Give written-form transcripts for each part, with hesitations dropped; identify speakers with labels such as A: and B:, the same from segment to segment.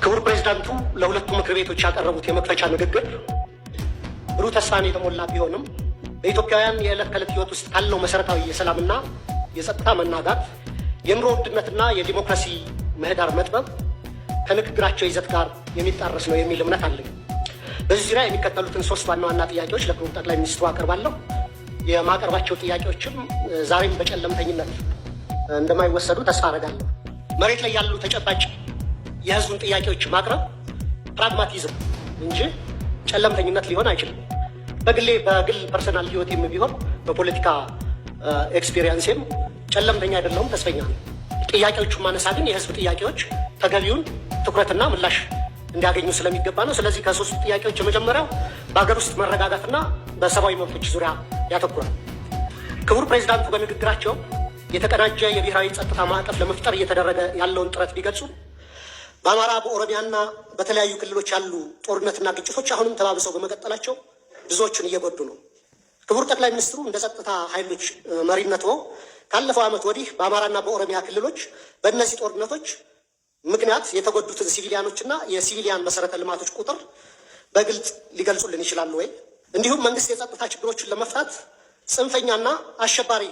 A: ክቡር ፕሬዝዳንቱ ለሁለቱ ምክር ቤቶች ያቀረቡት የመክፈቻ ንግግር ብሩህ ተስፋን የተሞላ ቢሆንም በኢትዮጵያውያን የዕለት ከዕለት ሕይወት ውስጥ ካለው መሰረታዊ የሰላምና የጸጥታ መናጋት፣ የኑሮ ውድነትና የዲሞክራሲ ምህዳር መጥበብ ከንግግራቸው ይዘት ጋር የሚጣረስ ነው የሚል እምነት አለኝ። በዚህ ዙሪያ የሚከተሉትን ሶስት ዋና ዋና ጥያቄዎች ለክቡር ጠቅላይ ሚኒስትሩ አቀርባለሁ። የማቀርባቸው ጥያቄዎችም ዛሬም በጨለምተኝነት እንደማይወሰዱ ተስፋ አደርጋለሁ። መሬት ላይ ያሉ ተጨባጭ የህዝቡን ጥያቄዎች ማቅረብ ፕራግማቲዝም እንጂ ጨለምተኝነት ሊሆን አይችልም። በግል ፐርሰናል ህይወቴም ቢሆን በፖለቲካ ኤክስፒሪየንስም ጨለምተኛ አይደለሁም፣ ተስፈኛ ነው። ጥያቄዎቹን ማነሳ ግን የህዝብ ጥያቄዎች ተገቢውን ትኩረትና ምላሽ እንዲያገኙ ስለሚገባ ነው። ስለዚህ ከሶስቱ ጥያቄዎች የመጀመሪያው በሀገር ውስጥ መረጋጋትና በሰብአዊ መብቶች ዙሪያ ያተኩራል። ክቡር ፕሬዚዳንቱ በንግግራቸው የተቀናጀ የብሔራዊ ጸጥታ ማዕቀፍ ለመፍጠር እየተደረገ ያለውን ጥረት ቢገልጹ በአማራ በኦሮሚያና በተለያዩ ክልሎች ያሉ ጦርነትና ግጭቶች አሁንም ተባብሰው በመቀጠላቸው ብዙዎችን እየጎዱ ነው። ክቡር ጠቅላይ ሚኒስትሩ እንደ ጸጥታ ኃይሎች መሪነቶ ካለፈው ዓመት ወዲህ በአማራና በኦሮሚያ ክልሎች በእነዚህ ጦርነቶች ምክንያት የተጎዱትን ሲቪሊያኖችና የሲቪሊያን መሰረተ ልማቶች ቁጥር በግልጽ ሊገልጹልን ይችላሉ ወይ? እንዲሁም መንግስት የጸጥታ ችግሮችን ለመፍታት ጽንፈኛና አሸባሪ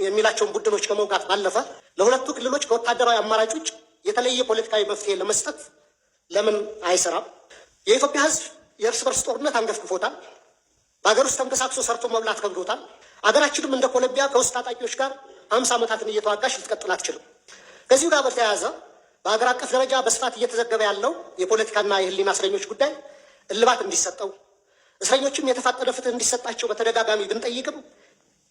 A: የሚላቸውን ቡድኖች ከመውጋት ባለፈ ለሁለቱ ክልሎች ከወታደራዊ አማራጭ ውጭ የተለየ ፖለቲካዊ መፍትሄ ለመስጠት ለምን አይሰራም? የኢትዮጵያ ሕዝብ የእርስ በርስ ጦርነት አንገፍግፎታል። በሀገር ውስጥ ተንቀሳቅሶ ሰርቶ መብላት ከብዶታል። አገራችንም እንደ ኮሎምቢያ ከውስጥ ታጣቂዎች ጋር 50 ዓመታትን እየተዋጋች ልትቀጥል አትችልም። ከዚሁ ጋር በተያያዘ በሀገር አቀፍ ደረጃ በስፋት እየተዘገበ ያለው የፖለቲካና የህሊና እስረኞች ጉዳይ እልባት እንዲሰጠው፣ እስረኞችም የተፋጠነ ፍትህ እንዲሰጣቸው በተደጋጋሚ ብንጠይቅም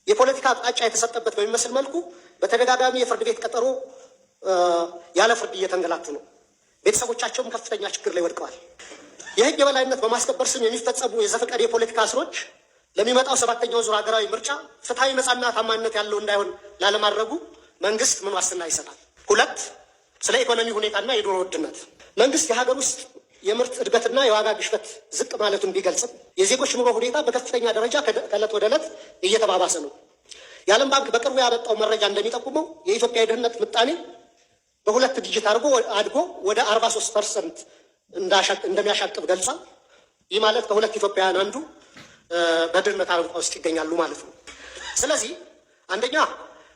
A: የፖለቲካ አቅጣጫ የተሰጠበት በሚመስል መልኩ በተደጋጋሚ የፍርድ ቤት ቀጠሮ ያለ ፍርድ እየተንገላቱ ነው። ቤተሰቦቻቸውም ከፍተኛ ችግር ላይ ወድቀዋል። የህግ የበላይነት በማስከበር ስም የሚፈጸሙ የዘፈቀድ የፖለቲካ እስሮች ለሚመጣው 7ኛው ዙር ሀገራዊ ምርጫ ፍትሐዊ፣ ነጻና ታማኝነት ያለው እንዳይሆን ላለማድረጉ መንግስት ምን ዋስትና ይሰጣል? 2 ስለ ኢኮኖሚ ሁኔታና የኑሮ ውድነት መንግስት የሀገር ውስጥ የምርት እድገትና የዋጋ ግሽበት ዝቅ ማለቱን ቢገልጽም የዜጎች ኑሮ ሁኔታ በከፍተኛ ደረጃ ከዕለት ወደ ዕለት እየተባባሰ ነው። የዓለም ባንክ በቅርቡ ያወጣው መረጃ እንደሚጠቁመው የኢትዮጵያ የድህነት ምጣኔ በ2 ዲጂት አድጎ ወደ 43% እንደሚያሻቅብ ገልጿል። ይህ ማለት ከሁለት ኢትዮጵያውያን አንዱ በድህነት አረንቋ ውስጥ ይገኛሉ ማለት ነው። ስለዚህ አንደኛ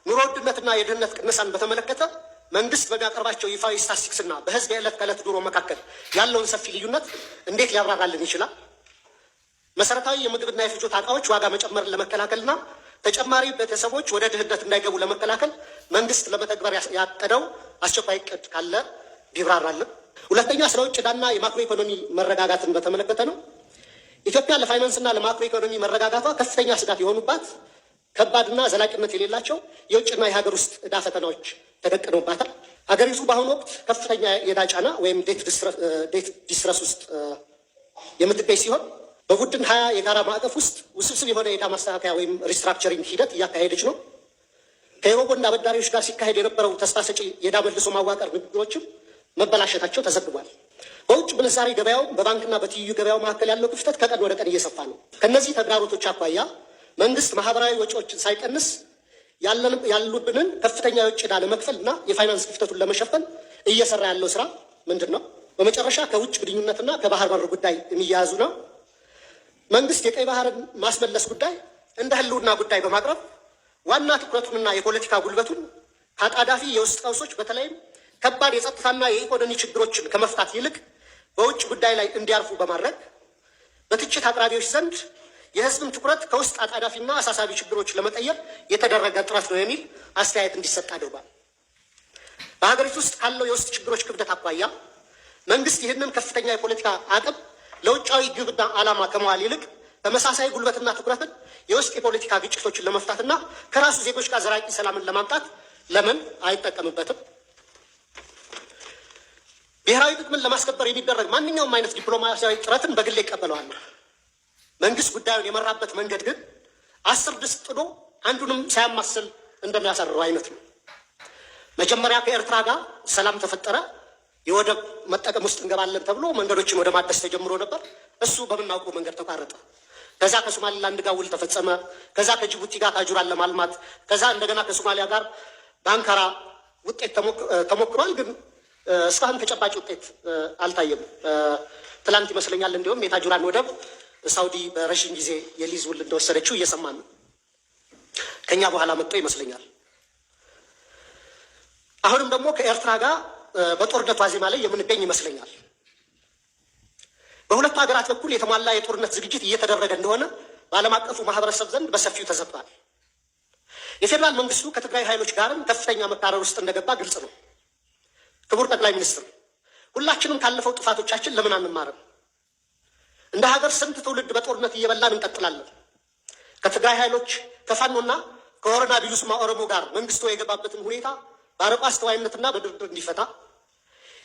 A: ኑሮ ውድነትና የድህነት ቅነሳን በተመለከተ መንግስት በሚያቀርባቸው ይፋዊ ስታቲስቲክስና በህዝብ የዕለት ከዕለት ኑሮ መካከል ያለውን ሰፊ ልዩነት እንዴት ሊያብራራልን ይችላል? መሰረታዊ የምግብና የፍጆታ እቃዎች ዋጋ መጨመርን ለመከላከልና ተጨማሪ ቤተሰቦች ወደ ድህነት እንዳይገቡ ለመከላከል መንግስት ለመተግበር ያቀደው አስቸኳይ እቅድ ካለ ቢብራራልን። ሁለተኛ ስለ ውጭ ዕዳና የማክሮ ኢኮኖሚ መረጋጋትን በተመለከተ ነው። ኢትዮጵያ ለፋይናንስና ለማክሮ ኢኮኖሚ መረጋጋቷ ከፍተኛ ስጋት የሆኑባት ከባድና ዘላቂነት የሌላቸው የውጭና የሀገር ውስጥ ዕዳ ፈተናዎች ተደቅነውባታል። ሀገሪቱ በአሁኑ ወቅት ከፍተኛ የዕዳ ጫና ወይም ዴት ዲስትረስ ውስጥ የምትገኝ ሲሆን በቡድን 20 የጋራ ማዕቀፍ ውስጥ ውስብስብ የሆነ የዕዳ ማስተካከያ ወይም ሪስትራክቸሪንግ ሂደት እያካሄደች ነው። ከዩሮቦንድ አበዳሪዎች ጋር ሲካሄድ የነበረው ተስፋ ሰጪ የዕዳ መልሶ ማዋቀር ንግግሮችም መበላሸታቸው ተዘግቧል። በውጭ ምንዛሬ ገበያው በባንክና በትይዩ ገበያው መካከል ያለው ክፍተት ከቀን ወደ ቀን እየሰፋ ነው። ከእነዚህ ተግዳሮቶች አኳያ መንግስት ማህበራዊ ወጪዎችን ሳይቀንስ ያሉብንን ከፍተኛ የውጭ ዕዳ ለመክፈል እና የፋይናንስ ክፍተቱን ለመሸፈን እየሰራ ያለው ስራ ምንድን ነው? በመጨረሻ ከውጭ ግንኙነትና ከባህር በር ጉዳይ የሚያያዙ ነው። መንግስት የቀይ ባህርን ማስመለስ ጉዳይ እንደ ህልውና ጉዳይ በማቅረብ ዋና ትኩረቱንና የፖለቲካ ጉልበቱን ከአጣዳፊ የውስጥ ቀውሶች በተለይም ከባድ የጸጥታና የኢኮኖሚ ችግሮችን ከመፍታት ይልቅ በውጭ ጉዳይ ላይ እንዲያርፉ በማድረግ በትችት አቅራቢዎች ዘንድ የህዝብን ትኩረት ከውስጥ አጣዳፊና አሳሳቢ ችግሮች ለመቀየር የተደረገ ጥረት ነው የሚል አስተያየት እንዲሰጥ አድርጓል። በሀገሪቱ ውስጥ ካለው የውስጥ ችግሮች ክብደት አኳያ መንግስት ይህንን ከፍተኛ የፖለቲካ አቅም ለውጫዊ ግብና ዓላማ ከመዋል ይልቅ ተመሳሳይ ጉልበትና ትኩረትን የውስጥ የፖለቲካ ግጭቶችን ለመፍታትና ከራሱ ዜጎች ጋር ዘላቂ ሰላምን ለማምጣት ለምን አይጠቀምበትም? ብሔራዊ ጥቅምን ለማስከበር የሚደረግ ማንኛውም አይነት ዲፕሎማሲያዊ ጥረትን በግሌ ይቀበለዋለሁ። መንግስት ጉዳዩን የመራበት መንገድ ግን 10 ድስት ጥዶ አንዱንም ሳያማስል እንደሚያሰርረው አይነት ነው። መጀመሪያ ከኤርትራ ጋር ሰላም ተፈጠረ፣ የወደብ መጠቀም ውስጥ እንገባለን ተብሎ መንገዶችን ወደ ማደስ ተጀምሮ ነበር። እሱ በምናውቀው መንገድ ተቋረጠ። ከዛ ከሶማሊላንድ ጋር ውል ተፈጸመ። ከዛ ከጅቡቲ ጋር ታጁራን ለማልማት ከዛ እንደገና ከሶማሊያ ጋር በአንካራ ውጤት ተሞክሯል። ግን እስካሁን ተጨባጭ ውጤት አልታየም። ትላንት ይመስለኛል እንዲሁም የታጁራን ወደብ ሳውዲ በረዥም ጊዜ የሊዝ ውል እንደወሰደችው እየሰማን ነው። ከኛ በኋላ መጥቶ ይመስለኛል። አሁንም ደግሞ ከኤርትራ ጋር በጦርነት ዋዜማ ላይ የምንገኝ ይመስለኛል። በሁለቱ ሀገራት በኩል የተሟላ የጦርነት ዝግጅት እየተደረገ እንደሆነ በዓለም አቀፉ ማህበረሰብ ዘንድ በሰፊው ተዘግቷል። የፌዴራል መንግስቱ ከትግራይ ኃይሎች ጋርም ከፍተኛ መካረር ውስጥ እንደገባ ግልጽ ነው። ክቡር ጠቅላይ ሚኒስትር፣ ሁላችንም ካለፈው ጥፋቶቻችን ለምን አንማርም? እንደ ሀገር ስንት ትውልድ በጦርነት እየበላን እንቀጥላለን? ከትግራይ ኃይሎች ከፋኖና ከወረና ቢሉስማ ኦሮሞ ጋር መንግስቱ የገባበትን ሁኔታ በአርቆ አስተዋይነትና በድርድር እንዲፈታ፣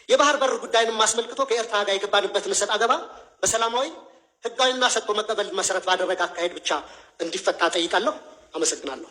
A: የባህር በር ጉዳይንም አስመልክቶ ከኤርትራ ጋር የገባንበትን እሰጥ አገባ በሰላማዊ ህጋዊና ሰጥቶ መቀበል መሰረት ባደረገ አካሄድ ብቻ እንዲፈታ ጠይቃለሁ። አመሰግናለሁ።